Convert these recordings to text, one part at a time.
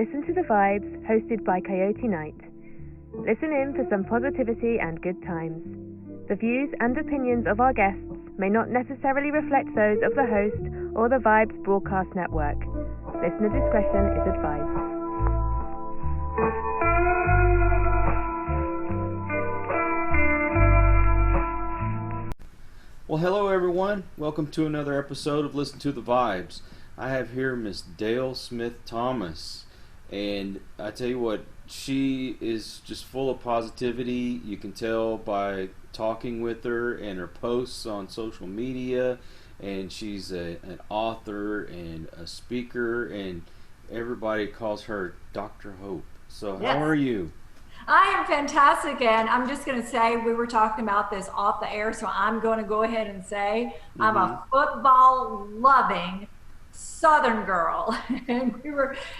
Listen to the Vibes, hosted by Coyote Night. Listen in for some positivity and good times. The views and opinions of our guests may not necessarily reflect those of the host or the Vibes broadcast network. Listener discretion is advised. Well, hello everyone. Welcome to another episode of Listen to the Vibes. I have here Miss Dale Smith Thomas, and I tell you what, she is just full of positivity. You can tell by talking with her and her posts on social media, and she's an author and a speaker, and everybody calls her Dr. Hope. So Yes. How are you? I am fantastic, and I'm just going to say we were talking about this off the air, so I'm going to go ahead and say I'm a football-loving Southern girl. And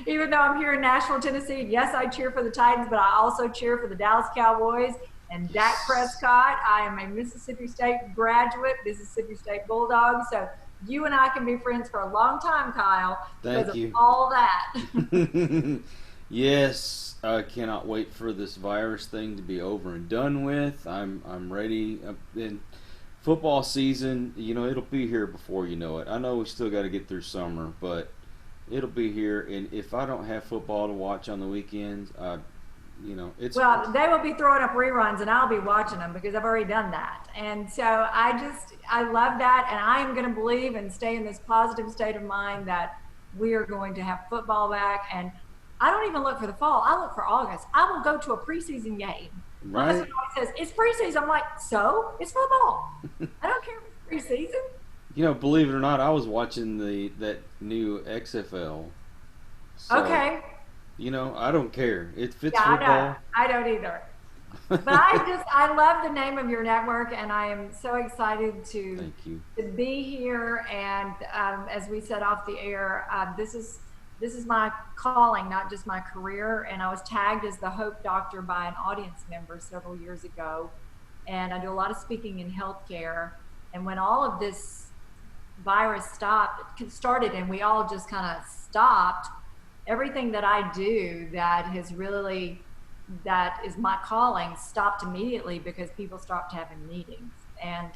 even though I'm here in Nashville, Tennessee, yes, I cheer for the Titans, but I also cheer for the Dallas Cowboys and Dak Prescott. I am a Mississippi State graduate, Mississippi State Bulldog, so you and I can be friends for a long time, Kyle, because of all that. Yes, I cannot wait for this virus thing to be over and done with. I'm ready. In football season, it'll be here before you know it. I know we still got to get through summer, but it'll be here. And if I don't have football to watch on the weekends, it's... Well, they will be throwing up reruns, and I'll be watching them because I've already done that. And so I love that, and I am going to believe and stay in this positive state of mind that we are going to have football back. And I don't even look for the fall. I look for August. I will go to a preseason game. Right. My husband always says, it's preseason. I'm like, so? It's football. I don't care if it's preseason. Believe it or not, I was watching that new XFL. So, okay. I don't care. It fits football. I don't either. But I love the name of your network, and I am so excited to be here. And as we said off the air, this is my calling, not just my career. And I was tagged as the Hope Doctor by an audience member several years ago. And I do a lot of speaking in healthcare. And when all of this virus started and we all just kind of stopped, everything that I do that is my calling stopped immediately because people stopped having meetings. And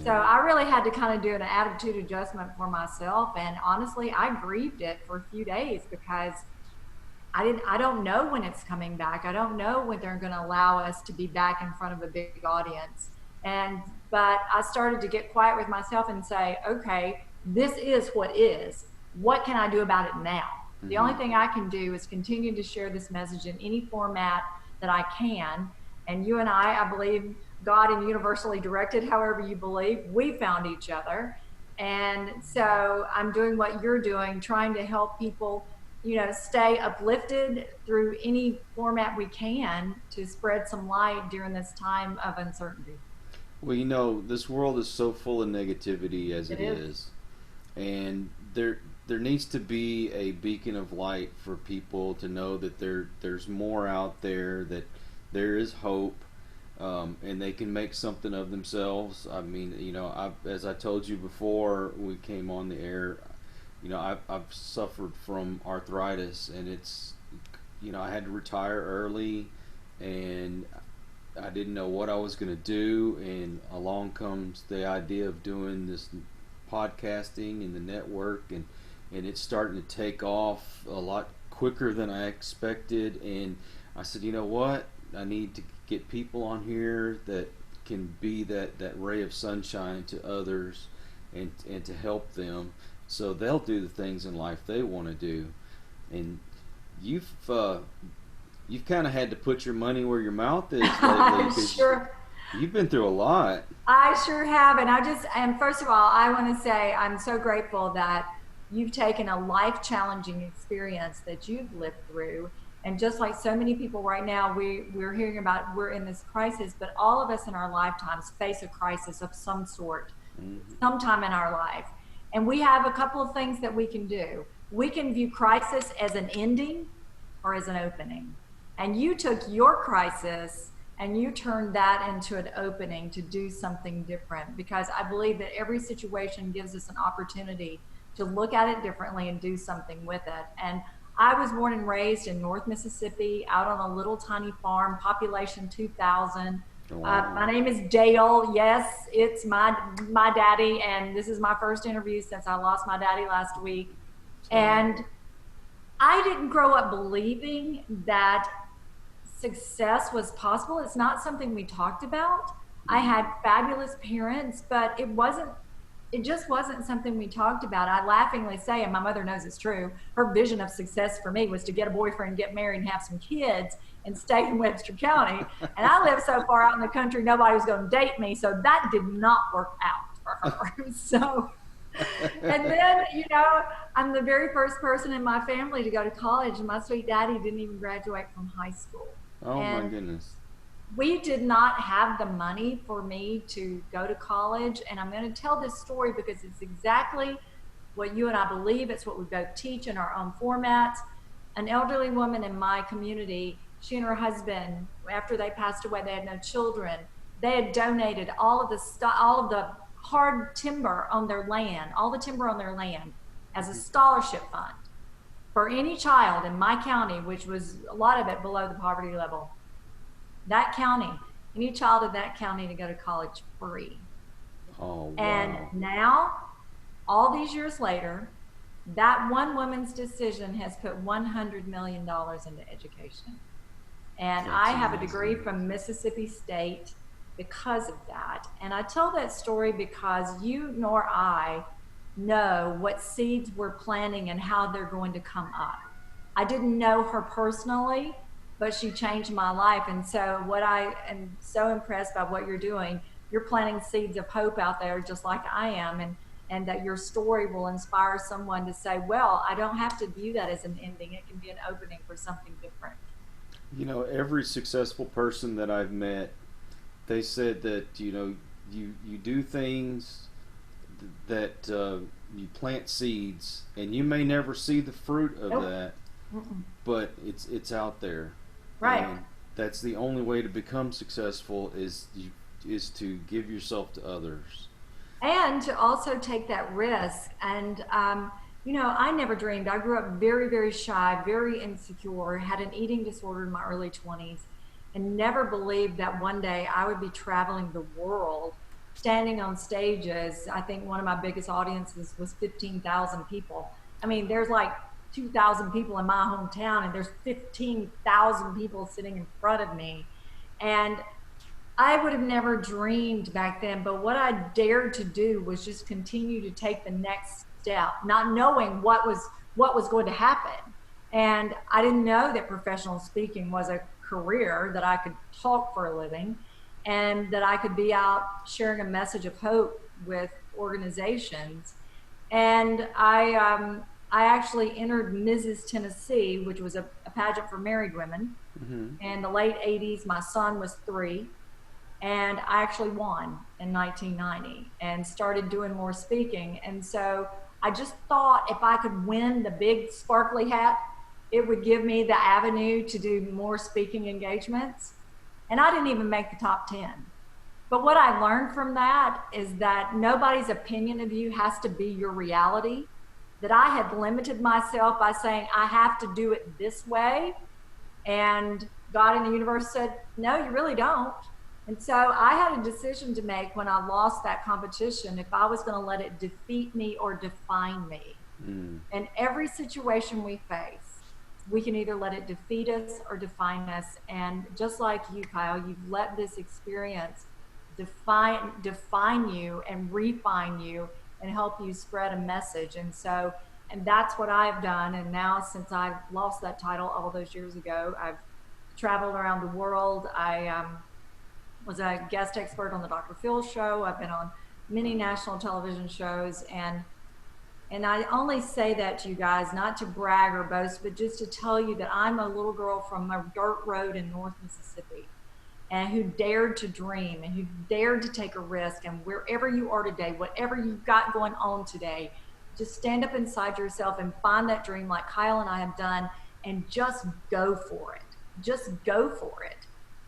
so I really had to kind of do an attitude adjustment for myself. And honestly, I grieved it for a few days because I don't know when it's coming back. I don't know when they're going to allow us to be back in front of a big audience. But I started to get quiet with myself and say, okay, this is what is. What can I do about it now? Mm-hmm. The only thing I can do is continue to share this message in any format that I can. And you and I believe God and universally directed, however you believe, we found each other. And so I'm doing what you're doing, trying to help people, stay uplifted through any format we can to spread some light during this time of uncertainty. Well, this world is so full of negativity as it is. And there needs to be a beacon of light for people to know that there's more out there, that there is hope. And they can make something of themselves. I mean, as I told you before we came on the air, I've suffered from arthritis, and it's, I had to retire early, and I didn't know what I was going to do, and along comes the idea of doing this podcasting and the network, and it's starting to take off a lot quicker than I expected, and I said, you know what, I need to get people on here that can be that ray of sunshine to others and to help them so they'll do the things in life they want to do. And you've kind of had to put your money where your mouth is lately. Sure. You've been through a lot. I sure have. And first of all, I want to say I'm so grateful that you've taken a life-challenging experience that you've lived through. And just like so many people right now, we're hearing about we're in this crisis, but all of us in our lifetimes face a crisis of some sort, sometime in our life. And we have a couple of things that we can do. We can view crisis as an ending or as an opening. And you took your crisis and you turned that into an opening to do something different, because I believe that every situation gives us an opportunity to look at it differently and do something with it. And I was born and raised in North Mississippi, out on a little tiny farm, population 2,000. Wow. My name is Dale. Yes, it's my daddy, and this is my first interview since I lost my daddy last week. And I didn't grow up believing that success was possible. It's not something we talked about. I had fabulous parents, but it just wasn't something we talked about. I laughingly say, and my mother knows it's true, her vision of success for me was to get a boyfriend, get married, and have some kids and stay in Webster County. And I lived so far out in the country, nobody was going to date me. So that did not work out for her. So, and then, you know, I'm the very first person in my family to go to college, and my sweet daddy didn't even graduate from high school. Oh, my goodness. We did not have the money for me to go to college. And I'm going to tell this story because it's exactly what you and I believe. It's what we both teach in our own formats. An elderly woman in my community, she and her husband, after they passed away, they had no children. They had donated all of the hard timber on their land, all the timber on their land, as a scholarship fund for any child in my county, which was a lot of it below the poverty level. That county, any child in that county to go to college free. Oh, wow. And now, all these years later, that one woman's decision has put $100 million into education. And That's I have a amazing. degree from Mississippi State because of that. And I tell that story because you nor I know what seeds we're planting and how they're going to come up. I didn't know her personally, but she changed my life. And so what I am so impressed by what you're doing, you're planting seeds of hope out there just like I am, and that your story will inspire someone to say, well, I don't have to view that as an ending. It can be an opening for something different. You know, every successful person that I've met, they said that, you know, you do things that you plant seeds, and you may never see the fruit of Nope. that, but it's out there. Right. And that's the only way to become successful is to give yourself to others. And to also take that risk. And, you know, I never dreamed. I grew up very, very shy, very insecure, had an eating disorder in my early 20s, and never believed that one day I would be traveling the world, standing on stages. I think one of my biggest audiences was 15,000 people. I mean, there's like 2,000 people in my hometown, and there's 15,000 people sitting in front of me. And I would have never dreamed back then, but what I dared to do was just continue to take the next step, not knowing what was going to happen. And I didn't know that professional speaking was a career, that I could talk for a living, and that I could be out sharing a message of hope with organizations. And I actually entered Mrs. Tennessee, which was a pageant for married women. In the late 80s. My son was 3. And I actually won in 1990 and started doing more speaking. And so I just thought if I could win the big sparkly hat, it would give me the avenue to do more speaking engagements. And I didn't even make the top 10. But what I learned from that is that nobody's opinion of you has to be your reality. That I had limited myself by saying, I have to do it this way. And God in the universe said, no, you really don't. And so I had a decision to make when I lost that competition, if I was going to let it defeat me or define me. And every situation we face, we can either let it defeat us or define us. And just like you, Kyle, you've let this experience define you and refine you and help you spread a message. And so, and that's what I've done. And now, since I've lost that title all those years ago, I've traveled around the world. I was a guest expert on the Dr. Phil show. I've been on many national television shows, and I only say that to you guys, not to brag or boast, but just to tell you that I'm a little girl from a dirt road in North Mississippi, and who dared to dream and who dared to take a risk. And wherever you are today, whatever you've got going on today, just stand up inside yourself and find that dream like Kyle and I have done, and just go for it. Just go for it.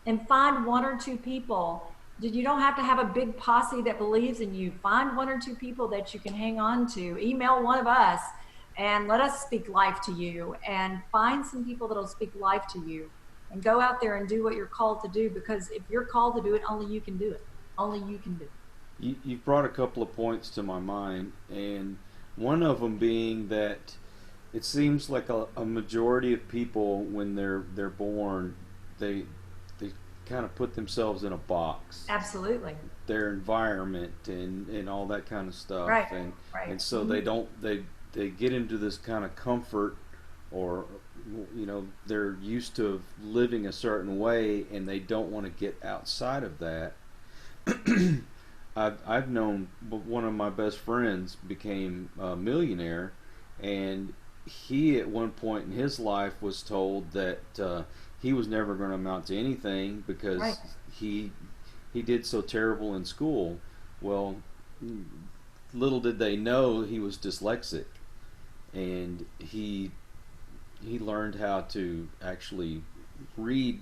And find 1 or 2 people. You don't have to have a big posse that believes in you. Find 1 or 2 people that you can hang on to. Email one of us, and let us speak life to you, and find some people that'll speak life to you, and go out there and do what you're called to do, because if you're called to do it, only you can do it. Only you can do it. You've brought a couple of points to my mind, and one of them being that it seems like a majority of people, when they're born, they kind of put themselves in a box. Absolutely. Their environment and all that kind of stuff, right. And so they get into this kind of comfort, or they're used to living a certain way, and they don't want to get outside of that. I've known one of my best friends became a millionaire, and he at one point in his life was told that he was never going to amount to anything because right. he did so terrible in school. Well, little did they know he was dyslexic, and he learned how to actually read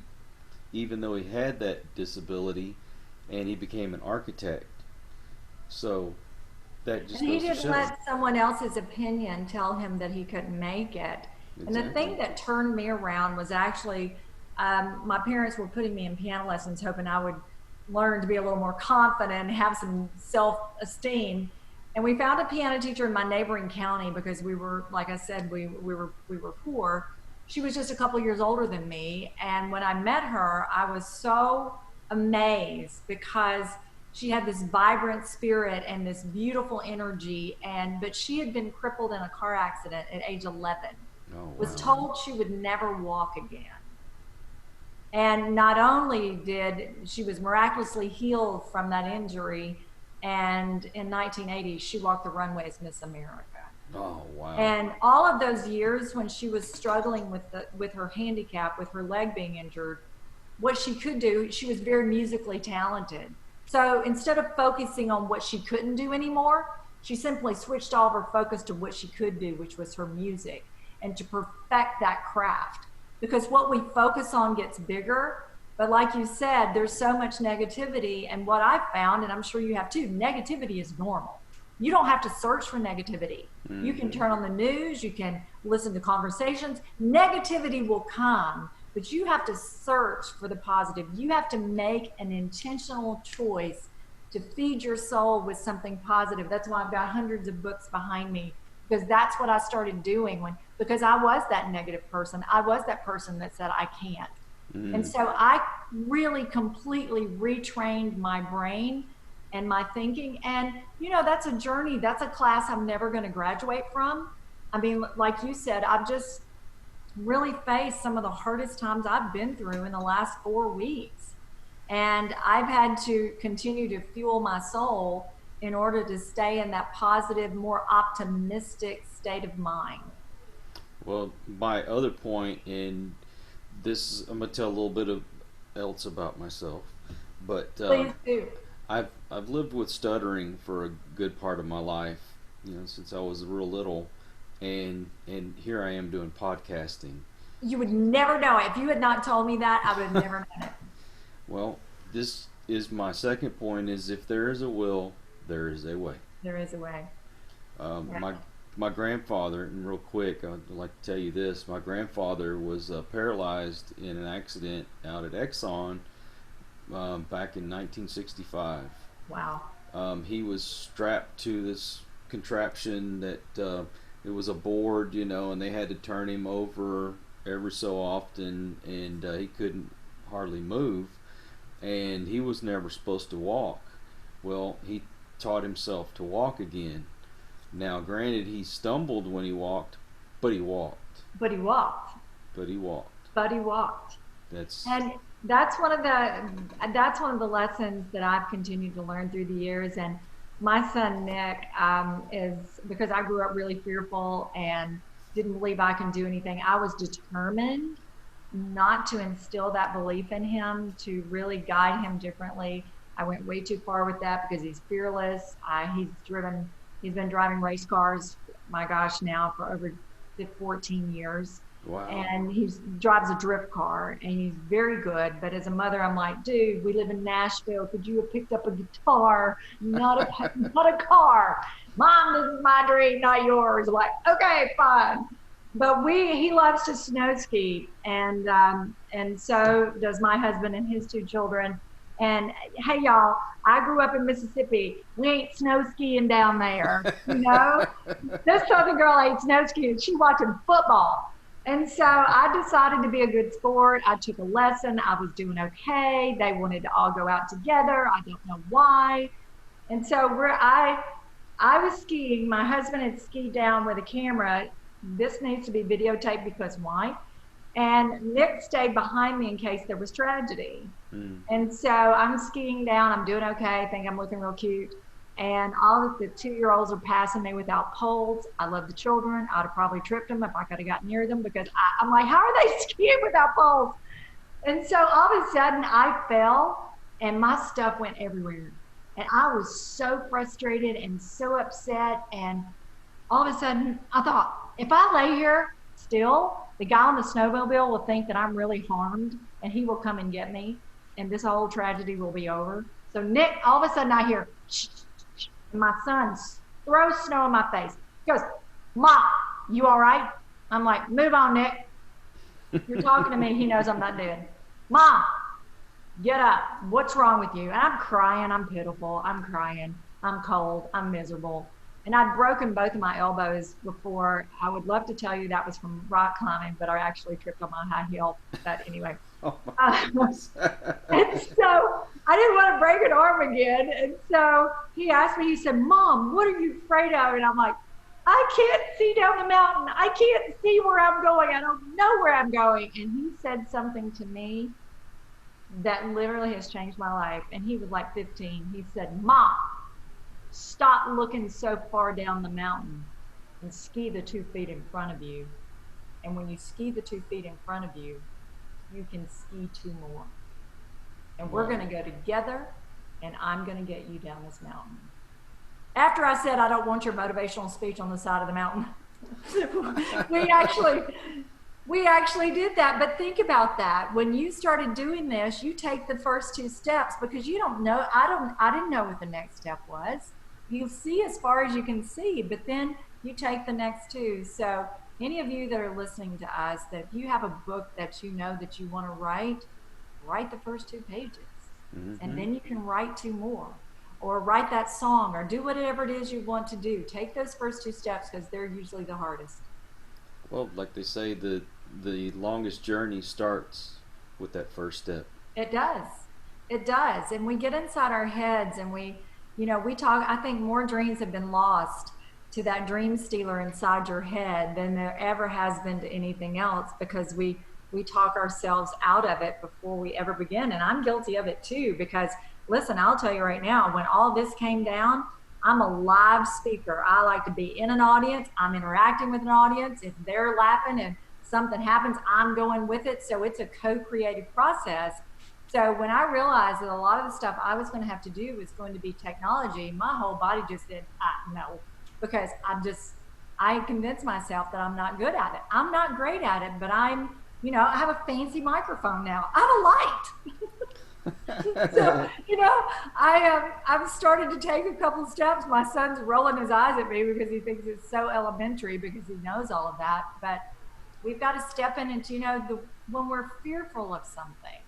even though he had that disability, and he became an architect. So that just and he goes to didn't show. let someone else's opinion tell him that he couldn't make it. Exactly. And the thing that turned me around was actually my parents were putting me in piano lessons, hoping I would learn to be a little more confident and have some self-esteem. And we found a piano teacher in my neighboring county, because we were, like I said, we were poor. She was just a couple years older than me, and when I met her, I was so amazed, because she had this vibrant spirit and this beautiful energy, but she had been crippled in a car accident at age 11. Oh, wow. Was told she would never walk again. And not only did she was miraculously healed from that injury, and in 1980 she walked the runway as Miss America. Oh, wow. And all of those years when she was struggling with her handicap, with her leg being injured, what she could do, she was very musically talented. So instead of focusing on what she couldn't do anymore, she simply switched all of her focus to what she could do, which was her music, and to perfect that craft. Because what we focus on gets bigger. But like you said, there's so much negativity. And what I've found, and I'm sure you have too, negativity is normal. You don't have to search for negativity. Mm-hmm. You can turn on the news, you can listen to conversations. Negativity will come, but you have to search for the positive. You have to make an intentional choice to feed your soul with something positive. That's why I've got hundreds of books behind me, because that's what I started doing because I was that negative person. I was that person that said, I can't. Mm. And so I really completely retrained my brain and my thinking. And, that's a journey. That's a class I'm never going to graduate from. I mean, like you said, I've just really faced some of the hardest times I've been through in the last 4 weeks. And I've had to continue to fuel my soul in order to stay in that positive, more optimistic state of mind. Well, my other point, and this, I'm going to tell a little bit else about myself, but please do. I've lived with stuttering for a good part of my life, since I was real little, and here I am doing podcasting. You would never know it. If you had not told me that, I would have never known it. Well, this is my second point, is if there is a will, there is a way. There is a way. Yeah. My grandfather, and real quick, I'd like to tell you this, my grandfather was paralyzed in an accident out at Exxon back in 1965. Wow. He was strapped to this contraption that it was a board, and they had to turn him over every so often, and he couldn't hardly move, and he was never supposed to walk. Well, he taught himself to walk again. Now, granted, he stumbled when he walked, but he walked. But he walked. But he walked. But he walked. And that's one of the lessons that I've continued to learn through the years. And my son Nick is, because I grew up really fearful and didn't believe I can do anything, I was determined not to instill that belief in him, to really guide him differently. I went way too far with that because he's fearless. He's been driving race cars, my gosh, now for over 14 years. Wow. And he drives a drift car, and he's very good. But as a mother, I'm like, dude, we live in Nashville. Could you have picked up a guitar, not a car? Mom, this is my dream, not yours. I'm like, okay, fine. But he loves to snow ski, and so does my husband and his 2 children. And hey, y'all, I grew up in Mississippi. We ain't snow skiing down there, you know. This Southern girl ain't snow skiing. She watching football. And so I decided to be a good sport. I took a lesson. I was doing okay. They wanted to all go out together. I don't know why. And so I was skiing. My husband had skied down with a camera. This needs to be videotaped because why? And Nick stayed behind me in case there was tragedy. And so I'm skiing down. I'm doing okay. I think I'm looking real cute. And all of the 2-year-olds are passing me without poles. I love the children. I'd have probably tripped them if I could have got near them, because I'm like, how are they skiing without poles? And so all of a sudden I fell and my stuff went everywhere. And I was so frustrated and so upset. And all of a sudden I thought, if I lay here still, the guy on the snowmobile will think that I'm really harmed, and he will come and get me, and this whole tragedy will be over. So Nick, all of a sudden I hear, shh, shh, and my son throws snow in my face. He goes, Mom, you all right? I'm like, move on, Nick. You're talking to me. He knows I'm not dead. Mom, get up. What's wrong with you? And I'm crying. I'm pitiful. I'm crying. I'm cold. I'm miserable. And I'd broken both of my elbows before. I would love to tell you that was from rock climbing, but I actually tripped on my high heel. But anyway. Oh and so I didn't want to break an arm again. And so he asked me, he said, Mom, what are you afraid of? And I'm like, I can't see down the mountain. I can't see where I'm going. I don't know where I'm going. And he said something to me that literally has changed my life. And he was like 15. He said, Mom, stop looking so far down the mountain and ski the 2 feet in front of you. And when you ski the 2 feet in front of you, you can ski 2 more. And we're going to go together, and I'm going to get you down this mountain. After I said, I don't want your motivational speech on the side of the mountain, we actually did that. But think about that. When you started doing this, you take the first 2 steps, because you don't know. I didn't know what the next step was. You see as far as you can see, but then you take the next 2. So any of you that are listening to us, that if you have a book that you know that you want to write the first 2 pages. And then you can write 2 more, or write that song, or do whatever it is you want to do. Take those first 2 steps, because they're usually the hardest. Well, like they say, the longest journey starts with that first step. It does. It does. And we get inside our heads, and we talk. I think more dreams have been lost to that dream stealer inside your head than there ever has been to anything else, because we talk ourselves out of it before we ever begin. And I'm guilty of it too, because listen, I'll tell you right now, when all this came down, I'm a live speaker. I like to be in an audience. I'm interacting with an audience. If they're laughing and something happens, I'm going with it. So it's a co-creative process. So when I realized that a lot of the stuff I was going to have to do was going to be technology, my whole body just said, no, because I convinced myself that I'm not good at it. I'm not great at it, but I have a fancy microphone now. I have a light. So, I've started to take a couple steps. My son's rolling his eyes at me because he thinks it's so elementary, because he knows all of that. But we've got to step in into, when we're fearful of something,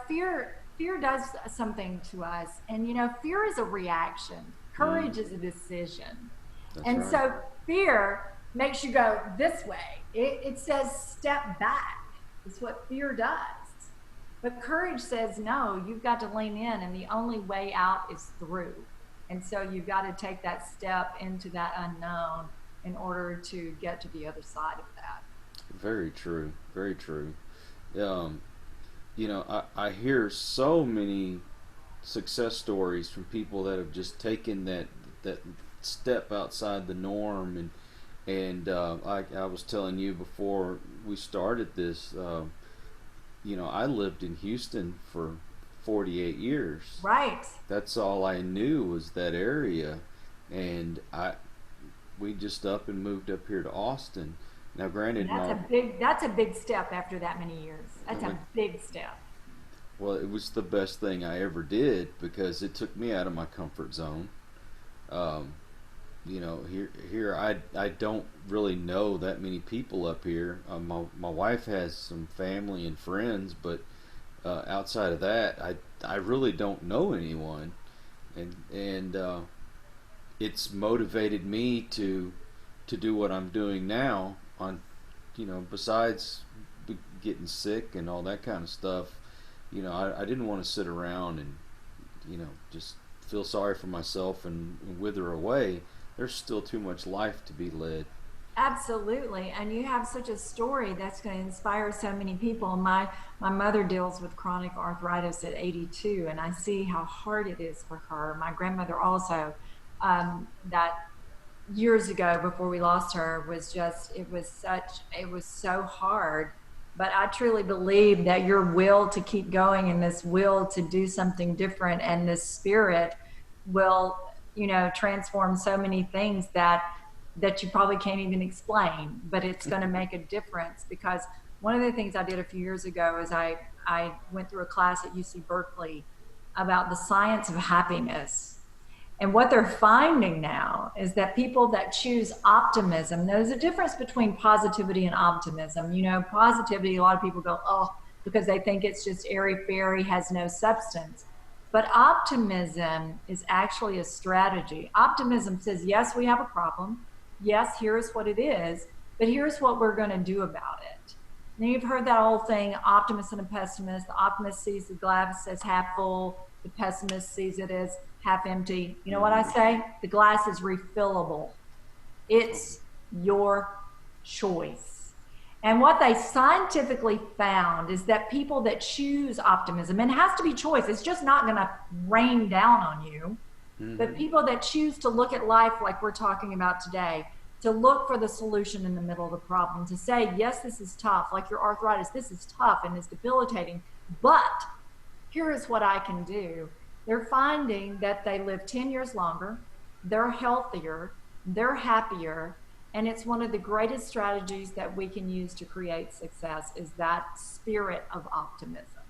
fear does something to us. And, fear is a reaction. Courage is a decision. That's and right. So fear makes you go this way. It says step back. It's what fear does. But courage says, no, you've got to lean in, and the only way out is through. And so you've got to take that step into that unknown in order to get to the other side of that. Very true. Very true. I hear so many success stories from people that have just taken that step outside the norm. And I was telling you before we started this, I lived in Houston for 48 years. Right. That's all I knew was that area. And we just up and moved up here to Austin. Now, granted, that's a big step after that many years. That's a big step. Well, it was the best thing I ever did because it took me out of my comfort zone. You know, here I don't really know that many people up here. My wife has some family and friends, but outside of that, I really don't know anyone, and it's motivated me to do what I'm doing now. On, you know, besides getting sick and all that kind of stuff, you know, I didn't want to sit around and, you know, just feel sorry for myself and wither away. There's still too much life to be led. Absolutely, and you have such a story that's going to inspire so many people. My mother deals with chronic arthritis at 82, and I see how hard it is for her. My grandmother also, that years ago before we lost her was just, it was so hard. But I truly believe that your will to keep going and this will to do something different and this spirit will, you know, transform so many things that you probably can't even explain, but it's going to make a difference. Because one of the things I did a few years ago is I went through a class at UC Berkeley about the science of happiness. And what they're finding now is that people that choose optimism, there's a difference between positivity and optimism. You know, positivity, a lot of people go, oh, because they think it's just airy-fairy, has no substance. But optimism is actually a strategy. Optimism says, yes, we have a problem. Yes, here's what it is, but here's what we're going to do about it. Now, you've heard that whole thing, optimist and a pessimist. The optimist sees the glass as half full. The pessimist sees it as half empty. You know what I say? The glass is refillable. It's your choice. And what they scientifically found is that people that choose optimism, and it has to be choice, it's just not going to rain down on you, but people that choose to look at life like we're talking about today, to look for the solution in the middle of the problem, to say, yes, this is tough, like your arthritis, this is tough and it's debilitating, but here is what I can do. They're finding that they live 10 years longer, they're healthier, they're happier, and it's one of the greatest strategies that we can use to create success is that spirit of optimism.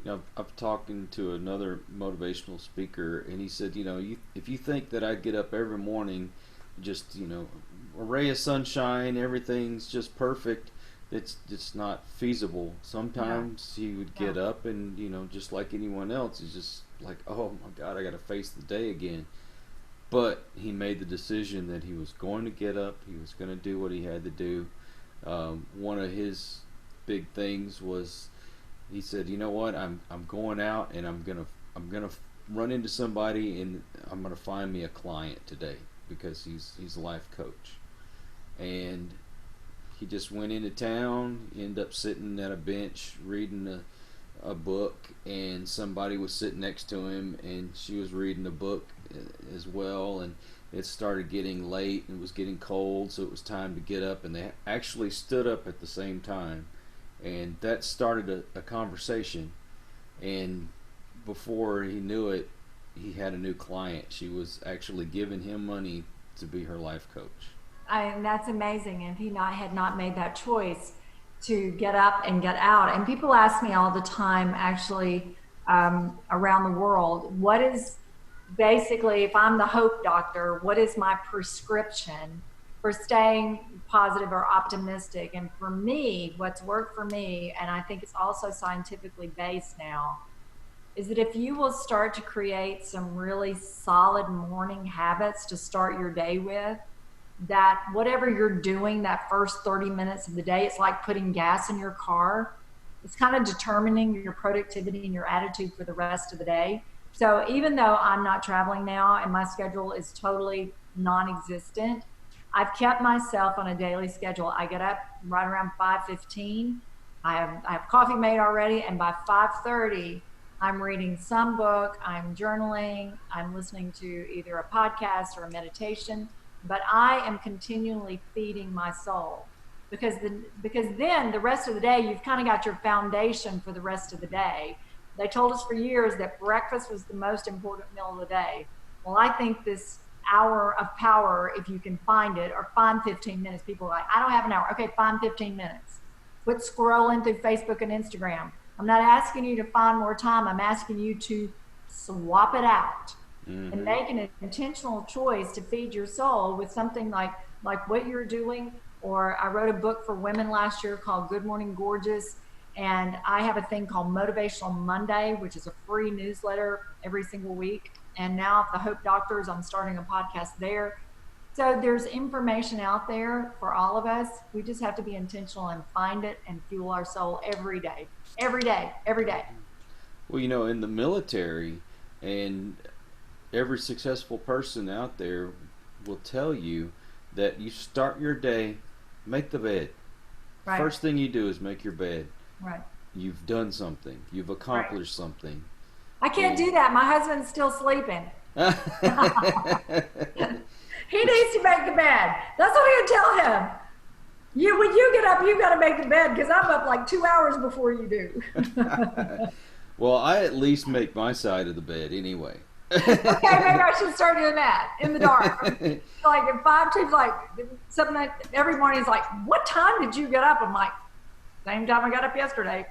You know, I've talking to another motivational speaker, and he said, you know, if you think that I get up every morning, just, you know, a ray of sunshine, everything's just perfect, it's not feasible. Sometimes he would get up and, you know, just like anyone else, he's just like, oh my God, I got to face the day again. But he made the decision that he was going to get up, he was going to do what he had to do. One of his big things was, he said, you know what, I'm going out and I'm gonna run into somebody and I'm gonna find me a client today, because he's a life coach. And he just went into town, ended up sitting at a bench reading a book, and somebody was sitting next to him and she was reading a book as well, and it started getting late and it was getting cold, so it was time to get up, and they actually stood up at the same time, and that started a conversation, and before he knew it, he had a new client. She was actually giving him money to be her life coach. That's amazing. If he had not made that choice to get up and get out. And people ask me all the time, actually, around the world, what is basically, if I'm the hope doctor, what is my prescription for staying positive or optimistic? And for me, what's worked for me, and I think it's also scientifically based now, is that if you will start to create some really solid morning habits to start your day with, that whatever you're doing that first 30 minutes of the day, it's like putting gas in your car. It's kind of determining your productivity and your attitude for the rest of the day. So even though I'm not traveling now and my schedule is totally non-existent, I've kept myself on a daily schedule. I get up right around 5:15. I have coffee made already, and by 5:30, I'm reading some book, I'm journaling, I'm listening to either a podcast or a meditation, but I am continually feeding my soul, because then the rest of the day, you've kind of got your foundation for the rest of the day. They told us for years that breakfast was the most important meal of the day. Well, I think this hour of power if you can find it, or find 15 minutes. People are like, I don't have an hour. Okay, find 15 minutes. Quit scrolling through Facebook and Instagram. I'm not asking you to find more time. I'm asking you to swap it out and make an intentional choice to feed your soul with something like what you're doing. Or I wrote a book for women last year called Good Morning Gorgeous. And I have a thing called Motivational Monday, which is a free newsletter every single week. And now at the Hope Doctors, I'm starting a podcast there. So there's information out there for all of us. We just have to be intentional and find it and fuel our soul every day, every day, every day. Well, you know, in the military, and every successful person out there will tell you that you start your day, make the bed. Right. First thing you do is make your bed. Right. You've done something. You've accomplished something. I can't do that. My husband's still sleeping. He needs to make the bed. That's what I tell him. When you get up, you got to make the bed, because I'm up like 2 hours before you do. Well, I at least make my side of the bed anyway. Okay, maybe I should start doing that in the dark. Like at 5 to like something like every morning is like, what time did you get up? I'm like, same time I got up yesterday,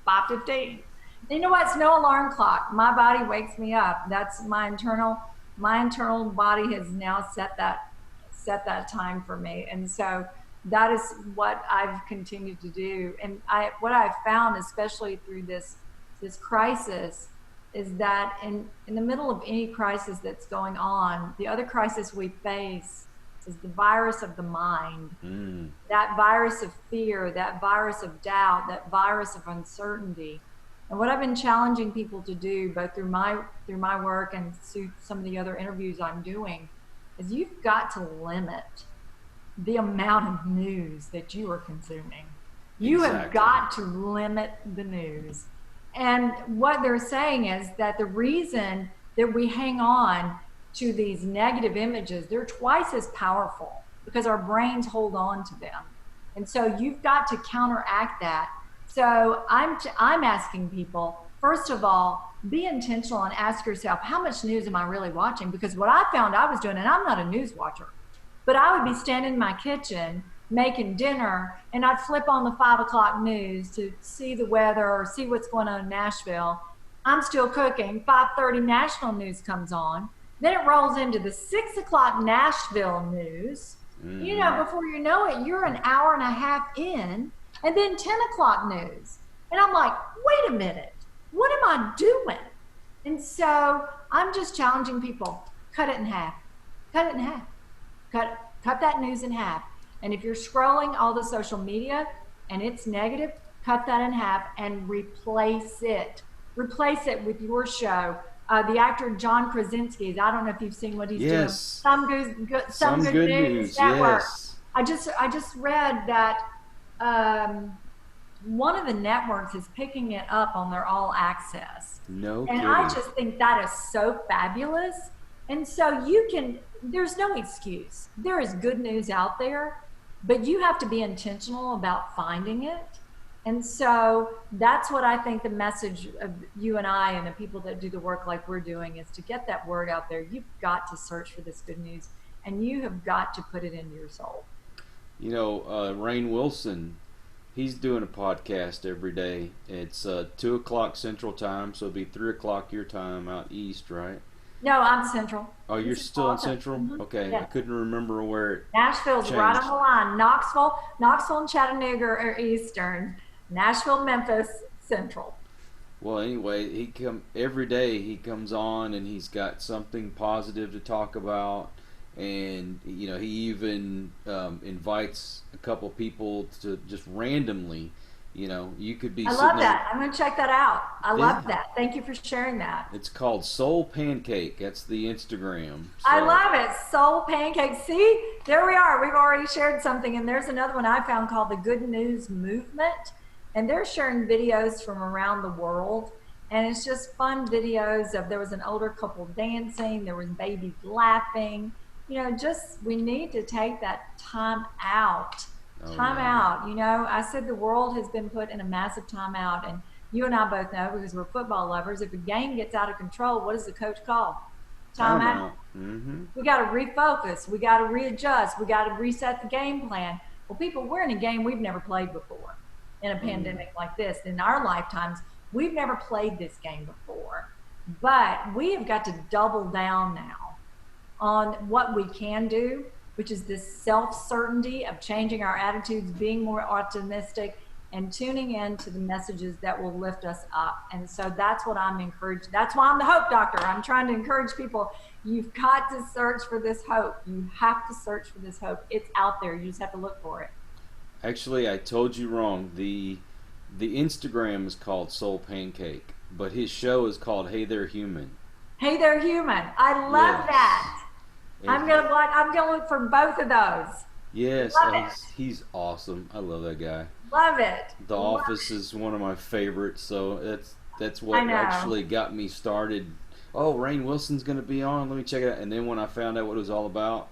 5:15. You know what? It's no alarm clock. My body wakes me up. That's my internal body has now set that time for me. And so that is what I've continued to do. And what I've found, especially through this crisis, is that in the middle of any crisis that's going on, the other crisis we face is the virus of the mind, that virus of fear, that virus of doubt, that virus of uncertainty. And what I've been challenging people to do, both through my work and through some of the other interviews I'm doing, is you've got to limit the amount of news that you are consuming. You have got to limit the news. And what they're saying is that the reason that we hang on to these negative images, they're twice as powerful because our brains hold on to them. And so you've got to counteract that. So I'm asking people, first of all, be intentional and ask yourself, how much news am I really watching? Because what I found I was doing, and I'm not a news watcher, but I would be standing in my kitchen making dinner, and I'd flip on the 5 o'clock news to see the weather or see what's going on in Nashville. I'm still cooking. 5:30 national news comes on. Then it rolls into the 6 o'clock Nashville news. You know, before you know it, you're an hour and a half in, and then 10 o'clock news. And I'm like, wait a minute, what am I doing? And so I'm just challenging people, cut it in half. Cut it in half. Cut that news in half. And if you're scrolling all the social media and it's negative, cut that in half and replace it. Replace it with your show. The actor John Krasinski, I don't know if you've seen what he's doing. Some good news network. Yes. I just read that one of the networks is picking it up on their all access. No kidding. I just think that is so fabulous. And so there's no excuse. There is good news out there, but you have to be intentional about finding it. And so that's what I think the message of you and I and the people that do the work like we're doing is to get that word out there. You've got to search for this good news, and you have got to put it into your soul. You know, Rainn Wilson, he's doing a podcast every day. It's 2 o'clock Central Time, so it'll be 3 o'clock your time out east, right? No, I'm Central. Oh, you're still in Central? Mm-hmm. Okay, yes. I couldn't remember where it Nashville's changed. Right on the line. Knoxville and Chattanooga are Eastern. Nashville, Memphis, Central. Well, anyway, every day he comes on and he's got something positive to talk about, and you know he even invites a couple people to just randomly. You know, you could be. I love that. I'm going to check that out. I love that. Thank you for sharing that. It's called Soul Pancake. That's the Instagram. So. I love it. Soul Pancake. See, there we are. We've already shared something, and there's another one I found called the Good News Movement, and they're sharing videos from around the world, and it's just fun videos of there was an older couple dancing, there was babies laughing. You know, we need to take that time out. Time out. You know, I said the world has been put in a massive time out, and you and I both know, because we're football lovers, if a game gets out of control, what does the coach call? Time out. Mm-hmm. We got to refocus. We got to readjust. We got to reset the game plan. Well, people, we're in a game we've never played before in a pandemic like this. In our lifetimes, we've never played this game before. But we have got to double down now on what we can do, which is this self-certainty of changing our attitudes, being more optimistic, and tuning in to the messages that will lift us up. And so that's what I'm encouraged. That's why I'm the hope doctor. I'm trying to encourage people. You've got to search for this hope. You have to search for this hope. It's out there. You just have to look for it. Actually, I told you wrong. The Instagram is called Soul Pancake, but his show is called Hey There Human. Hey There Human. I love that. I'm gonna look for both of those. Yes, he's awesome. I love that guy. Love it. The Office is one of my favorites, so that's what actually got me started. Oh, Rainn Wilson's going to be on. Let me check it out. And then when I found out what it was all about,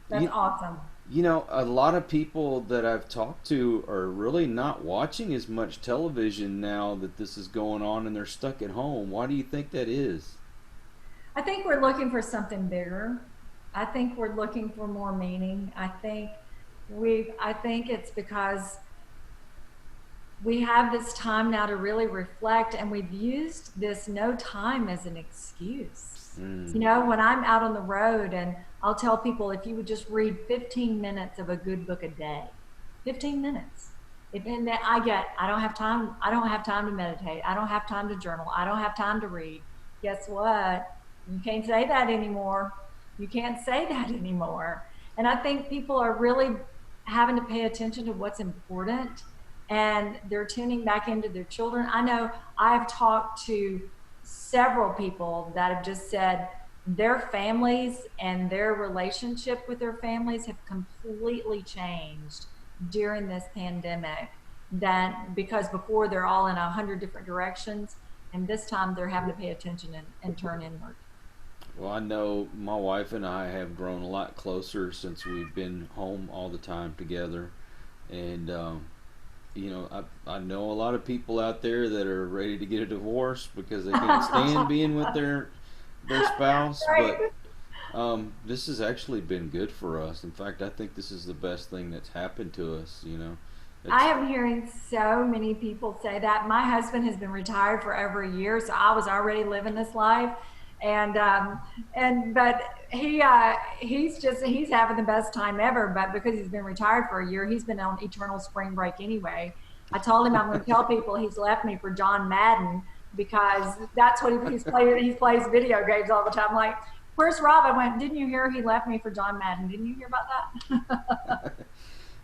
that's awesome. You know, a lot of people that I've talked to are really not watching as much television now that this is going on, and they're stuck at home. Why do you think that is? I think we're looking for something bigger. I think we're looking for more meaning. I think it's because we have this time now to really reflect, and we've used this no time as an excuse. You know, when I'm out on the road, and I'll tell people, if you would just read 15 minutes of a good book a day, 15 minutes. And then I don't have time. I don't have time to meditate. I don't have time to journal. I don't have time to read. Guess what? You can't say that anymore. You can't say that anymore. And I think people are really having to pay attention to what's important, and they're tuning back into their children. I know I've talked to several people that have just said their families and their relationship with their families have completely changed during this pandemic, because before they're all in 100 different directions, and this time they're having to pay attention and turn inward. Well, I know my wife and I have grown a lot closer since we've been home all the time together. And, you know, I know a lot of people out there that are ready to get a divorce because they can't stand being with their spouse. Right. But this has actually been good for us. In fact, I think this is the best thing that's happened to us, you know. I am hearing so many people say that. My husband has been retired for over a year, so I was already living this life. But he's having the best time ever. But because he's been retired for a year, he's been on eternal spring break anyway. I told him I'm going to tell people he's left me for John Madden, because that's what he's playing. He plays video games all the time. I'm like, where's Rob? I went, didn't you hear he left me for John Madden? Didn't you hear about that?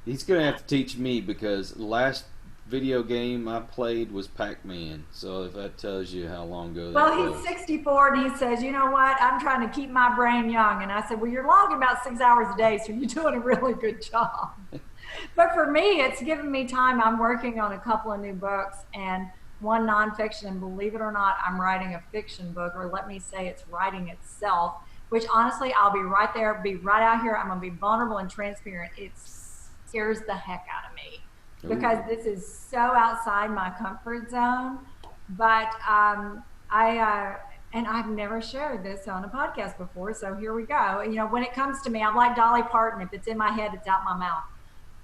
He's going to have to teach me, because the last video game I played was Pac-Man. So if that tells you how long ago that was. He's 64, and he says, you know what, I'm trying to keep my brain young. And I said, well, you're logging about 6 hours a day, so you're doing a really good job. But for me, it's given me time. I'm working on a couple of new books and one nonfiction, and believe it or not, I'm writing a fiction book, or let me say it's writing itself, which honestly, I'll be right there, be right out here. I'm going to be vulnerable and transparent. It scares the heck out of me, because this is so outside my comfort zone. But and I've never shared this on a podcast before, so here we go. You know, when it comes to me, I'm like Dolly Parton. If it's in my head, it's out my mouth.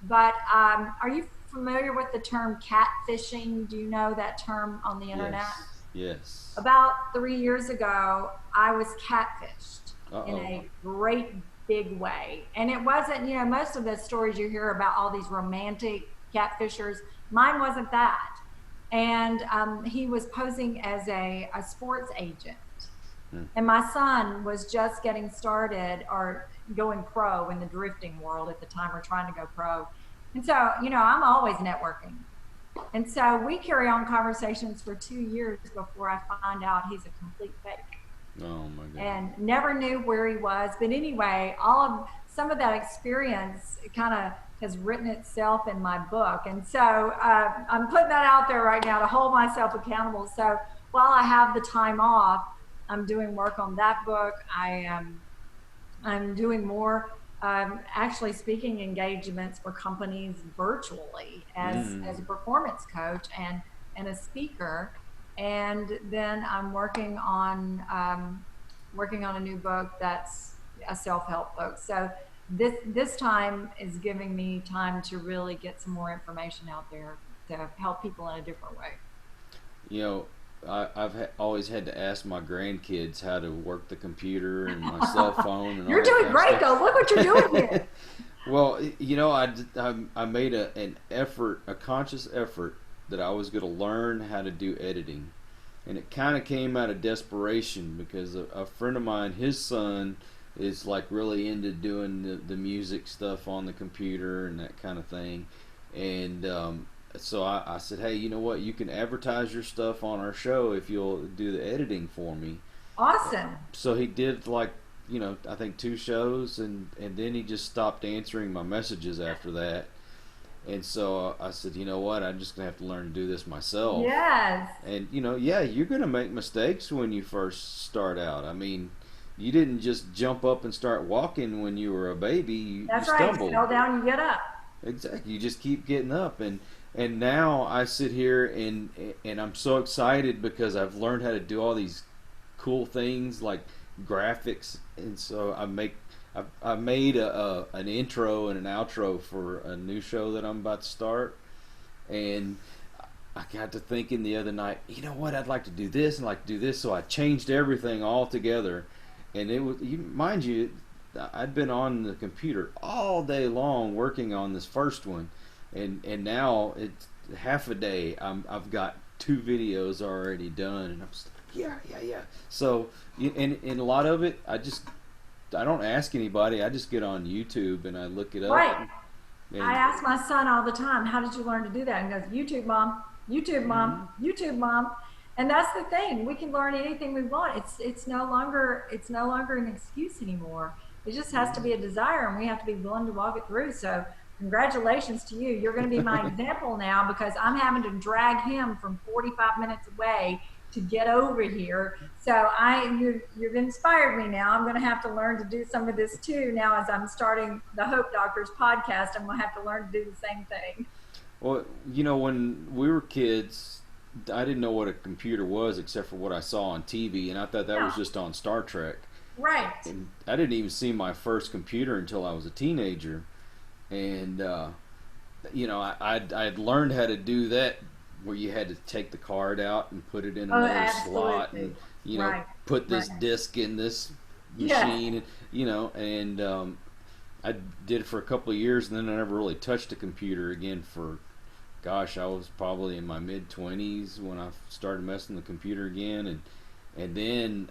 But are you familiar with the term catfishing? Do you know that term on the internet? Yes. About 3 years ago, I was catfished in a great big way. And it wasn't, you know, most of the stories you hear about all these romantic catfishers, mine wasn't that. And he was posing as a sports agent. And my son was just getting started, or going pro in the drifting world at the time, or trying to go pro. And so, you know, I'm always networking. And so we carry on conversations for 2 years before I find out he's a complete fake. Oh my God. And never knew where he was. But anyway, some of that experience kind of has written itself in my book. And so I'm putting that out there right now to hold myself accountable. So while I have the time off, I'm doing work on that book. I'm doing more actually speaking engagements for companies virtually as a performance coach and a speaker. And then I'm working on working on a new book that's a self-help book. So this time is giving me time to really get some more information out there to help people in a different way. You know, I've always had to ask my grandkids how to work the computer and my cell phone. And you're all that doing kind great, of though. Look what you're doing here. Well, you know, I made an effort, a conscious effort, that I was going to learn how to do editing, and it kind of came out of desperation because a friend of mine, his son, is like really into doing the music stuff on the computer and that kind of thing, and so I said, hey, you know what? You can advertise your stuff on our show if you'll do the editing for me. Awesome. So he did, like, you know, I think 2 shows, and then he just stopped answering my messages after that. And so I said, you know what? I'm just gonna have to learn to do this myself. Yes. And you know, yeah, you're gonna make mistakes when you first start out. I mean, you didn't just jump up and start walking when you were a baby. That's you right. stumbled. You fell down, you get up. Exactly. You just keep getting up, and now I sit here and I'm so excited because I've learned how to do all these cool things like graphics, and so I made an intro and an outro for a new show that I'm about to start, and I got to thinking the other night, you know what, I'd like to do this and like to do this, so I changed everything all together, and it was, mind you, I'd been on the computer all day long working on this first one, and now it's half a day. I've got 2 videos already done, and I'm just like, yeah. So, and a lot of it, I don't ask anybody. I just get on YouTube and I look it up. Right. And I ask my son all the time, how did you learn to do that? And he goes, YouTube, Mom, YouTube, Mom, YouTube, Mom. And that's the thing. We can learn anything we want. It's no longer an excuse anymore. It just has to be a desire, and we have to be willing to walk it through. So congratulations to you. You're going to be my example now, because I'm having to drag him from 45 minutes away to get over here. So you've inspired me now. I'm going to have to learn to do some of this too now as I'm starting the Hope Doctors podcast. I'm going to have to learn to do the same thing. Well, you know, when we were kids, I didn't know what a computer was except for what I saw on TV, and I thought that was just on Star Trek. Right. And I didn't even see my first computer until I was a teenager, and you know, I'd learned how to do that, where you had to take the card out and put it in another slot, and you know, put this disc in this machine, and you know, and I did it for a couple of years, and then I never really touched a computer again for, gosh, I was probably in my mid-20s when I started messing the computer again, and then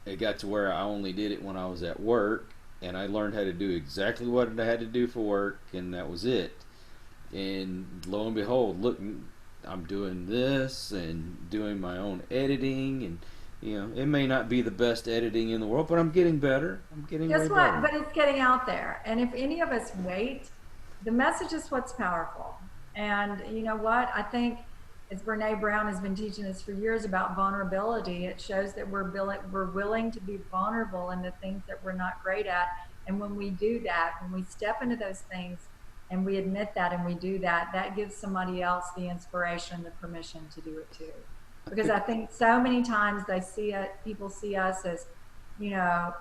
it got to where I only did it when I was at work, and I learned how to do exactly what I had to do for work, and that was it. And lo and behold, look, I'm doing this and doing my own editing, and you know, it may not be the best editing in the world, but I'm getting better. I'm getting way better. Guess what? But it's getting out there. And if any of us wait, the message is what's powerful. And you know what? I think, as Brene Brown has been teaching us for years about vulnerability, it shows that we're willing to be vulnerable in the things that we're not great at. And when we do that, when we step into those things and we admit that and we do that, that gives somebody else the inspiration, the permission to do it too. Because I think so many times people see us as, you know,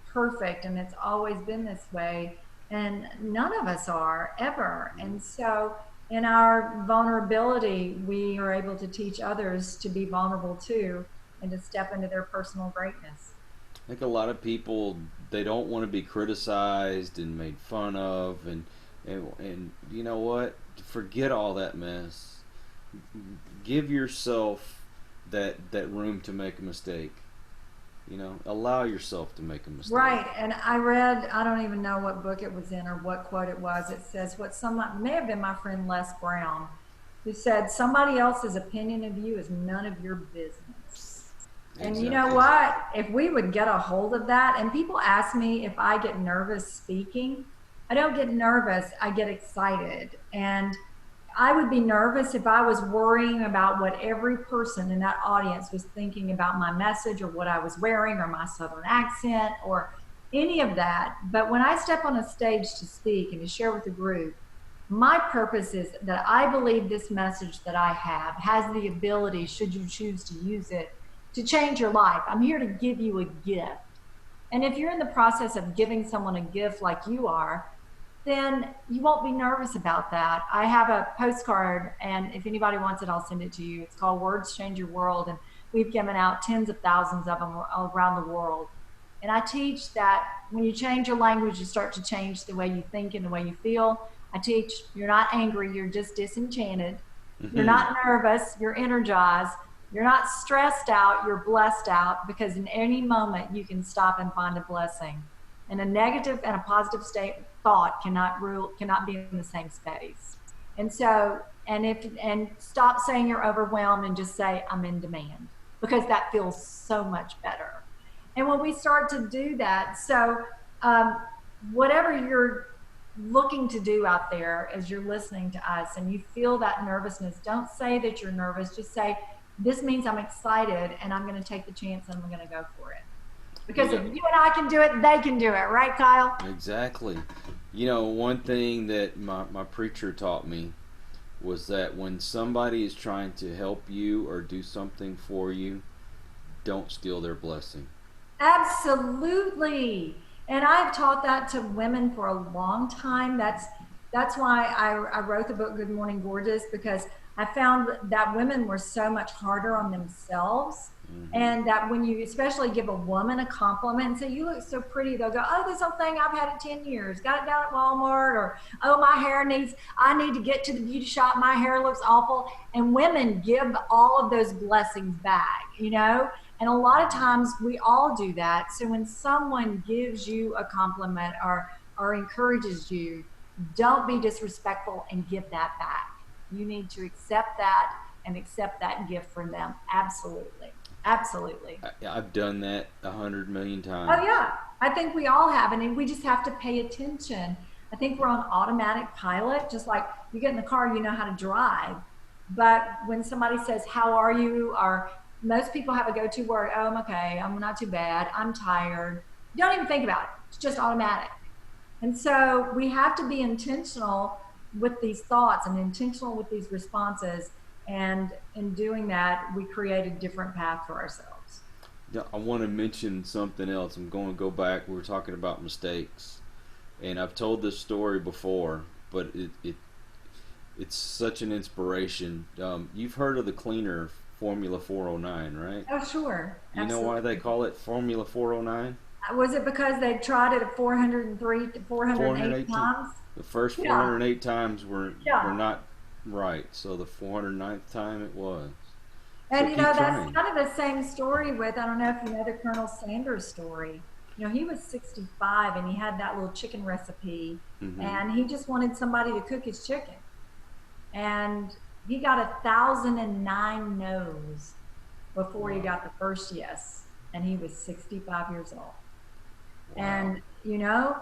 perfect, and it's always been this way, and none of us are ever. And so in our vulnerability, we are able to teach others to be vulnerable too, and to step into their personal greatness. I think a lot of people, they don't want to be criticized and made fun of, and you know what? Forget all that mess. Give yourself that room to make a mistake. You know, allow yourself to make a mistake. Right. And I read, I don't even know what book it was in or what quote it was. It says may have been my friend Les Brown, who said, somebody else's opinion of you is none of your business. Exactly. And you know what? If we would get a hold of that, and people ask me if I get nervous speaking, I don't get nervous, I get excited. And I would be nervous if I was worrying about what every person in that audience was thinking about my message, or what I was wearing, or my Southern accent, or any of that. But when I step on a stage to speak and to share with the group, my purpose is that I believe this message that I have has the ability, should you choose to use it, to change your life. I'm here to give you a gift. And if you're in the process of giving someone a gift like you are, then you won't be nervous about that. I have a postcard, and if anybody wants it, I'll send it to you. It's called Words Change Your World, and we've given out tens of thousands of them around the world. And I teach that when you change your language, you start to change the way you think and the way you feel. I teach you're not angry, you're just disenchanted. You're not nervous, you're energized. You're not stressed out, you're blessed out, because in any moment you can stop and find a blessing. And a negative and a positive thought cannot be in the same space. And so, and stop saying you're overwhelmed and just say, I'm in demand, because that feels so much better. And when we start to do that, so whatever you're looking to do out there as you're listening to us and you feel that nervousness, don't say that you're nervous, just say, this means I'm excited and I'm going to take the chance and I'm going to go for it. Because if you and I can do it, they can do it. Right, Kyle? Exactly. You know, one thing that my preacher taught me was that when somebody is trying to help you or do something for you, don't steal their blessing. Absolutely. And I've taught that to women for a long time. That's why I wrote the book Good Morning Gorgeous, because I found that women were so much harder on themselves. And that when you especially give a woman a compliment and say, you look so pretty, they'll go, oh, this something I've had it 10 years, got it down at Walmart, or, oh, I need to get to the beauty shop, my hair looks awful. And women give all of those blessings back, you know? And a lot of times we all do that. So when someone gives you a compliment or encourages you, don't be disrespectful and give that back. You need to accept that and accept that gift from them. Absolutely. Absolutely. I've done that 100 million times. Oh yeah, I think we all have, and we just have to pay attention. I think we're on automatic pilot, just like you get in the car, you know how to drive. But when somebody says, how are you? Or most people have a go-to word, oh, I'm okay, I'm not too bad, I'm tired. You don't even think about it. It's just automatic. And so we have to be intentional with these thoughts and intentional with these responses. And in doing that, we create a different path for ourselves. Yeah, I want to mention something else. I'm going to go back. We were talking about mistakes. And I've told this story before, but it's such an inspiration. You've heard of the cleaner Formula 409, right? Oh, sure. You know why they call it Formula 409? Was it because they tried it at 403 to 408 times? The first 408 times were not right, so the 409th time it was. And so you know, that's kind of the same story with, I don't know if you know the Colonel Sanders story. You know, he was 65 and he had that little chicken recipe, and he just wanted somebody to cook his chicken. And he got 1,009 no's before he got the first yes, and he was 65 years old. Wow. And you know,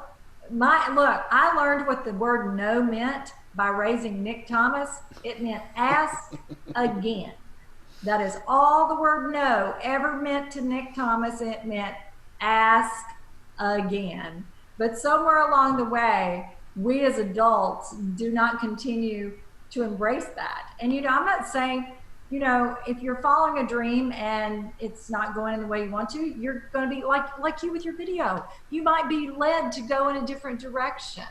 I learned what the word no meant by raising Nick Thomas. It meant ask again. That is all the word no ever meant to Nick Thomas. It meant ask again. But somewhere along the way, we as adults do not continue to embrace that. And you know, I'm not saying, you know, if you're following a dream and it's not going in the way you want to, you're going to be like you with your video. You might be led to go in a different direction.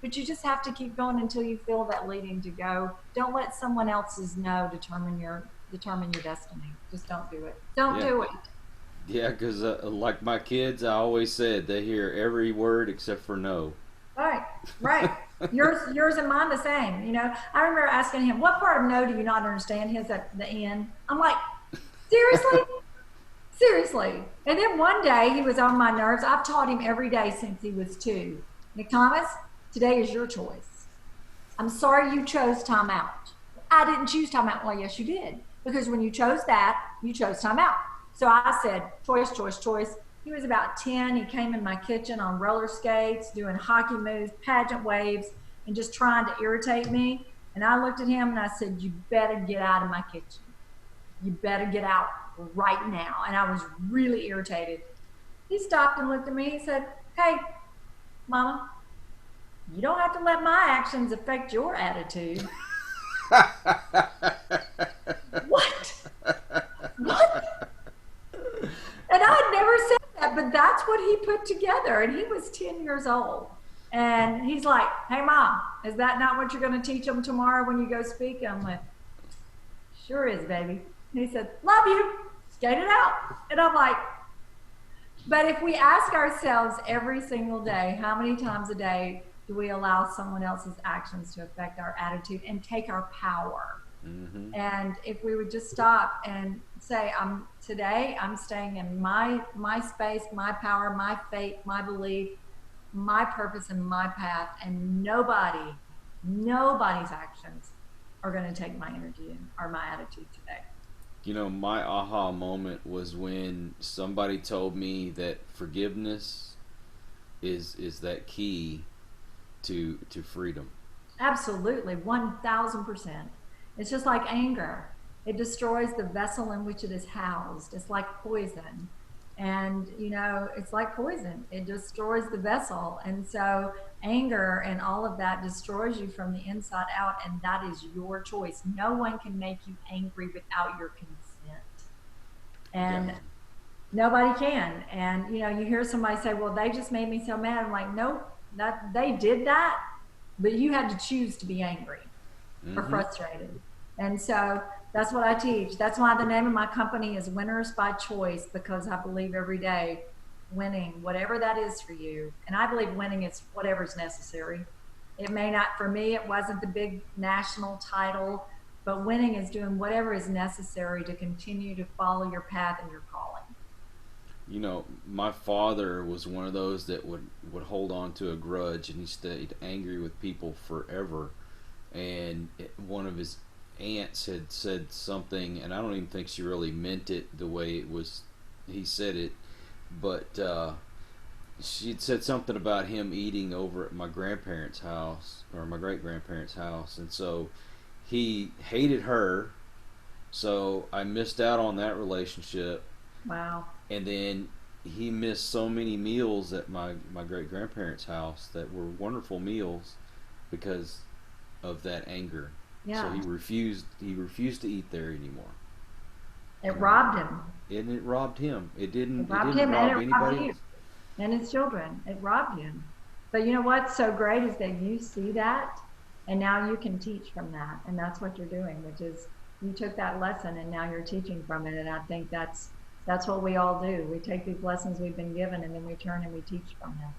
But you just have to keep going until you feel that leading to go. Don't let someone else's no determine your destiny. Just don't do it. Don't do it. Yeah, because like my kids, I always said they hear every word except for no. Right. Yours and mine the same. You know, I remember asking him, "What part of no do you not understand?" His at the end. I'm like, seriously, seriously. And then one day he was on my nerves. I've taught him every day since he was 2. Nick Thomas, today is your choice. I'm sorry you chose timeout. I didn't choose timeout. Well, yes, you did. Because when you chose that, you chose timeout. So I said, choice, choice, choice. He was about 10. He came in my kitchen on roller skates, doing hockey moves, pageant waves, and just trying to irritate me. And I looked at him and I said, you better get out of my kitchen. You better get out right now. And I was really irritated. He stopped and looked at me. He said, hey, Mama, you don't have to let my actions affect your attitude. What? And I had never said that, but that's what he put together. And he was 10 years old. And he's like, hey, Mom, is that not what you're going to teach them tomorrow when you go speak? And I'm like, sure is, baby. And he said, love you. Skate it out. And I'm like, but if we ask ourselves every single day, how many times a day do we allow someone else's actions to affect our attitude and take our power? Mm-hmm. And if we would just stop and say, today I'm staying in my space, my power, my faith, my belief, my purpose, and my path, and nobody's actions are going to take my energy or my attitude today. You know, my aha moment was when somebody told me that forgiveness is that key to freedom. Absolutely, 1,000%. It's just like anger. It destroys the vessel in which it is housed. It's like poison. And, you know, it's like poison. It destroys the vessel. And so anger and all of that destroys you from the inside out, and that is your choice. No one can make you angry without your consent. And nobody can. And, you know, you hear somebody say, well, they just made me so mad. I'm like, nope, they did that, but you had to choose to be angry or frustrated. And so that's what I teach. That's why the name of my company is Winners by Choice, because I believe every day winning, whatever that is for you. And I believe winning is whatever's necessary. It may not, for me, it wasn't the big national title, but winning is doing whatever is necessary to continue to follow your path and your calling. You know, my father was one of those that would hold on to a grudge, and he stayed angry with people forever. And one of his aunts had said something, and I don't even think she really meant it the way it was he said it, but she'd said something about him eating over at my grandparents' house, or my great-grandparents' house, and so he hated her, so I missed out on that relationship. Wow. And then he missed so many meals at my great-grandparents' house that were wonderful meals because of that anger. Yeah. So he refused to eat there anymore. It robbed him. And it robbed him. It didn't rob anybody else. And his children. It robbed him. But you know what's so great is that you see that, and now you can teach from that. And that's what you're doing, which is you took that lesson and now you're teaching from it. And I think that's what we all do. We take these lessons we've been given and then we turn and we teach from them.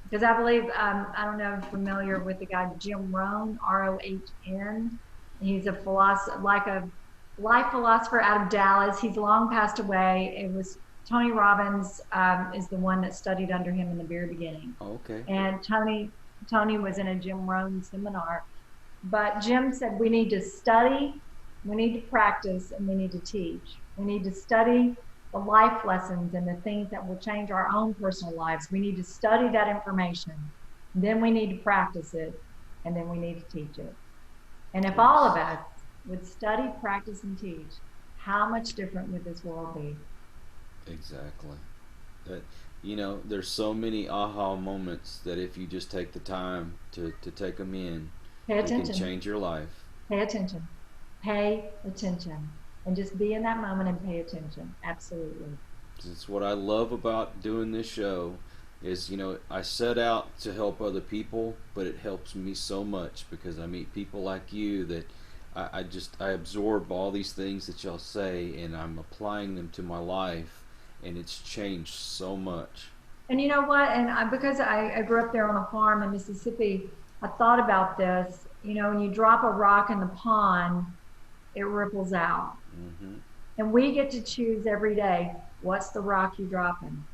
Because I believe, I don't know if you're familiar with the guy Jim Rohn, R-O-H-N. He's a philosopher, like a life philosopher out of Dallas. He's long passed away. It was Tony Robbins is the one that studied under him in the very beginning. Okay. And Tony was in a Jim Rohn seminar. But Jim said we need to study, we need to practice, and we need to teach. We need to study the life lessons and the things that will change our own personal lives. We need to study that information. Then we need to practice it, and then we need to teach it. And if all of us would study, practice, and teach, how much different would this world be? Exactly. That, you know, there's so many aha moments that if you just take the time to take them in, it can change your life. Pay attention. Pay attention. And just be in that moment and pay attention. Absolutely. It's what I love about doing this show is, you know, I set out to help other people, but it helps me so much because I meet people like you that I absorb all these things that y'all say and I'm applying them to my life, and it's changed so much. And you know what? And because I grew up there on a farm in Mississippi, I thought about this. You know, when you drop a rock in the pond, it ripples out. Mm-hmm. And we get to choose every day, what's the rock you're dropping?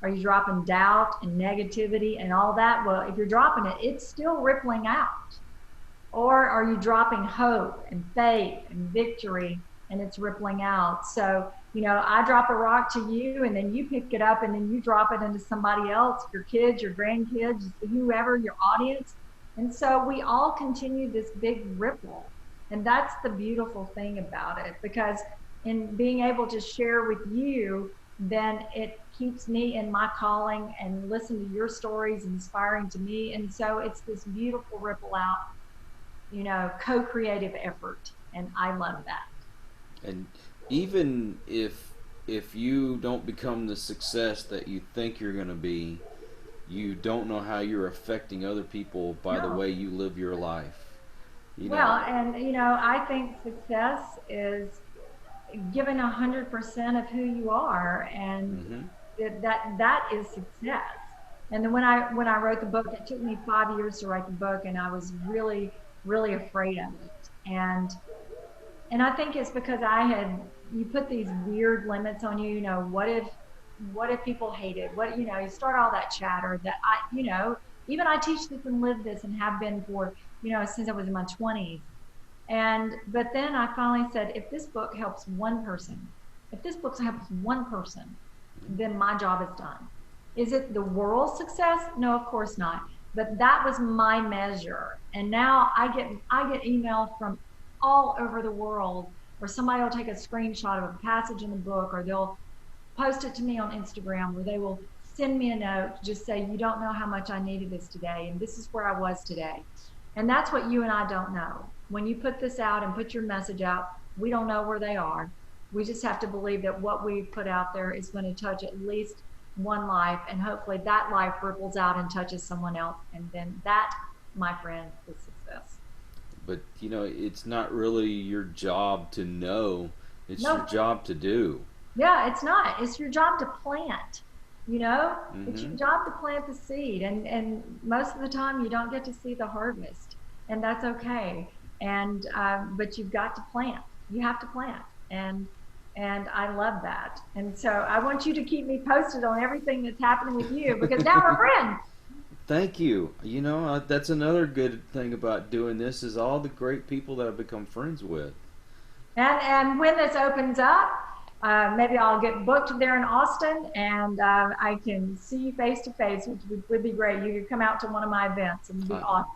Are you dropping doubt and negativity and all that? Well, if you're dropping it, it's still rippling out. Or are you dropping hope and faith and victory and it's rippling out? So, you know, I drop a rock to you and then you pick it up and then you drop it into somebody else, your kids, your grandkids, whoever, your audience. And so we all continue this big ripple. And that's the beautiful thing about it, because in being able to share with you, then it keeps me in my calling and listen to your stories inspiring to me. And so it's this beautiful ripple out, you know, co-creative effort. And I love that. And even if if you don't become the success that you think you're going to be, you don't know how you're affecting other people by the way you live your life. And I think success is giving 100% of who you are, and that is success. And then when I wrote the book, it took me 5 years to write the book, and I was really, really afraid of it. And I think it's because you put these weird limits on you. What if people hate it? You start all that chatter that even I teach this and live this and have been for, since I was in my 20s. But then I finally said, if this book helps one person, then my job is done. Is it the world's success? No, of course not. But that was my measure. And now I get emails from all over the world, or somebody will take a screenshot of a passage in the book, or they'll post it to me on Instagram, or they will send me a note, just say, you don't know how much I needed this today, and this is where I was today. And that's what you and I don't know. When you put this out and put your message out, we don't know where they are. We just have to believe that what we put out there is going to touch at least one life, and hopefully that life ripples out and touches someone else, and then that, my friend, is success. But it's not really your job to know, it's your job to do. Yeah, it's not. It's your job to plant. It's your job to plant the seed, and most of the time you don't get to see the harvest, and that's okay. And but you've got to plant. You have to plant, and I love that. And so I want you to keep me posted on everything that's happening with you, because now we're friends. Thank you. That's another good thing about doing this, is all the great people that I've become friends with. And when this opens up, maybe I'll get booked there in Austin, and I can see you face to face, which would be great. You could come out to one of my events, and it'd be awesome.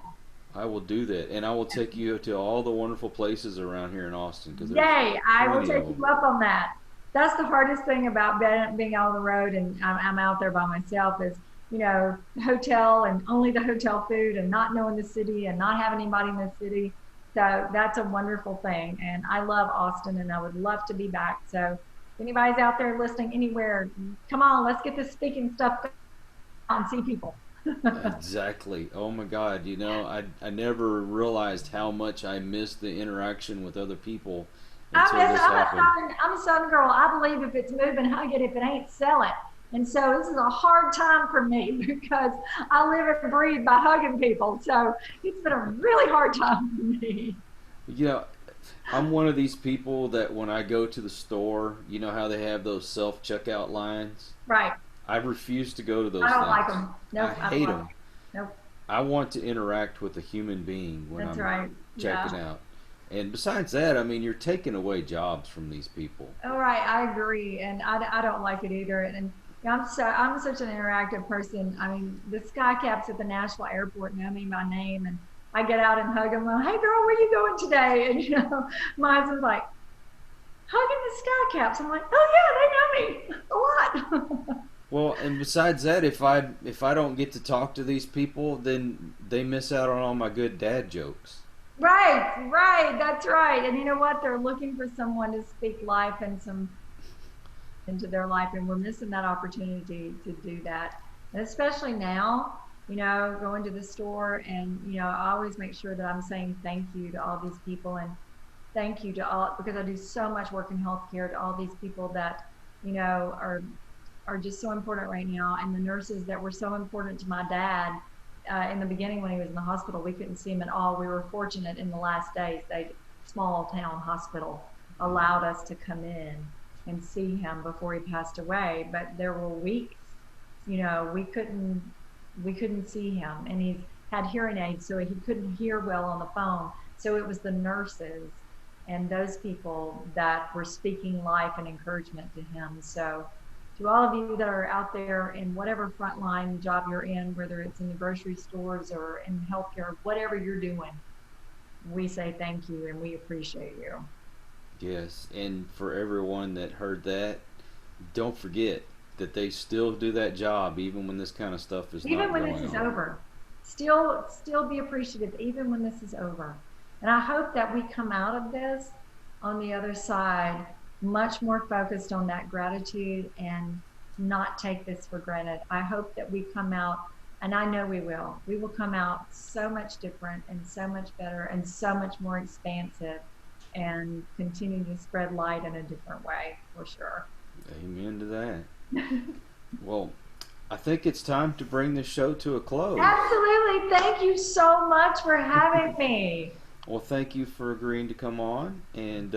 I will do that, and I will take you to all the wonderful places around here in Austin. Yay! I will take you up on that. That's the hardest thing about being on the road, and I'm out there by myself, is hotel and only the hotel food, and not knowing the city and not having anybody in the city. So that's a wonderful thing, and I love Austin, and I would love to be back. So if anybody's out there listening anywhere, come on, let's get this speaking stuff going and see people. Exactly. Oh my God. I never realized how much I missed the interaction with other people until this happened. I'm a Southern girl. I believe if it's moving, hug it. If it ain't, sell it. And so this is a hard time for me, because I live and breathe by hugging people. So it's been a really hard time for me. I'm one of these people that when I go to the store, you know how they have those self-checkout lines? Right. I refuse to go to those things. I don't things. like them. Nope, I hate them. Nope. I want to interact with a human being when I'm checking out. And besides that, you're taking away jobs from these people. All right, I agree, and I don't like it either. And I'm such an interactive person. The sky caps at the Nashville airport know me by name, and I get out and hug them. Well, hey girl, where you going today? And my husband's like, hugging the sky caps. I'm like, oh yeah, they know me a lot. Well, and besides that, if I don't get to talk to these people, then they miss out on all my good dad jokes. Right, that's right. And you know what? They're looking for someone to speak life into their life, and we're missing that opportunity to do that. And especially now, going to the store, and I always make sure that I'm saying thank you to all these people, and thank you to all, because I do so much work in healthcare, to all these people that are just so important right now, and the nurses that were so important to my dad in the beginning when he was in the hospital. We couldn't see him at all. We were fortunate in the last days. Small town hospital allowed us to come in and see him before he passed away, but there were weeks, we couldn't see him, and he had hearing aids, so he couldn't hear well on the phone. So it was the nurses and those people that were speaking life and encouragement to him. So to all of you that are out there in whatever frontline job you're in, whether it's in the grocery stores or in healthcare, whatever you're doing, we say thank you and we appreciate you. Yes, and for everyone that heard that, don't forget that they still do that job even when this kind of stuff is not going on. Even when this is over. Still be appreciative even when this is over. And I hope that we come out of this on the other side much more focused on that gratitude and not take this for granted. I hope that we come out, and I know we will come out so much different and so much better and so much more expansive and continue to spread light in a different way, for sure. Amen to that. Well, I think it's time to bring the show to a close. Absolutely. Thank you so much for having me. Well, thank you for agreeing to come on, and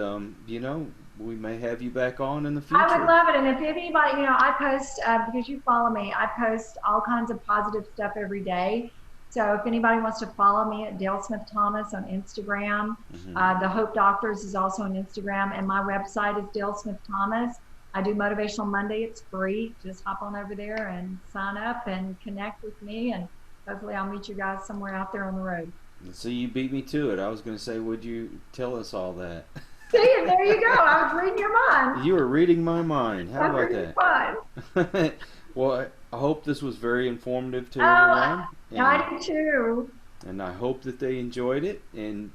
we may have you back on in the future. I would love it. And if anybody, I post, because you follow me, I post all kinds of positive stuff every day. So if anybody wants to follow me at Dale Smith Thomas on Instagram, the Hope Doctors is also on Instagram, and my website is Dale Smith Thomas. I do Motivational Monday. It's free. Just hop on over there and sign up and connect with me, and hopefully I'll meet you guys somewhere out there on the road. So you beat me to it. I was going to say, would you tell us all that? See, and there you go. I was reading your mind. You were reading my mind. How about that? Fun. Well, I hope this was very informative to everyone. I do too. And I hope that they enjoyed it. And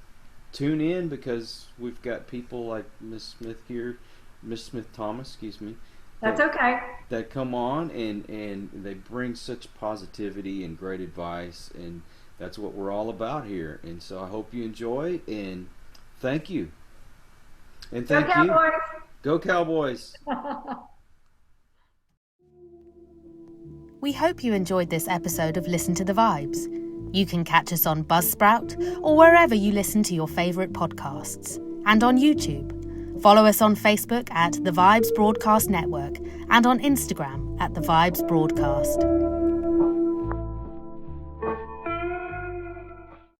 tune in, because we've got people like Miss Smith Thomas, excuse me. That's okay. That come on and they bring such positivity and great advice, and that's what we're all about here. And so I hope you enjoy, and thank you. And thank you. Go Cowboys. We hope you enjoyed this episode of Listen to the Vibes. You can catch us on Buzzsprout or wherever you listen to your favourite podcasts, and on YouTube. Follow us on Facebook at The Vibes Broadcast Network and on Instagram at The Vibes Broadcast.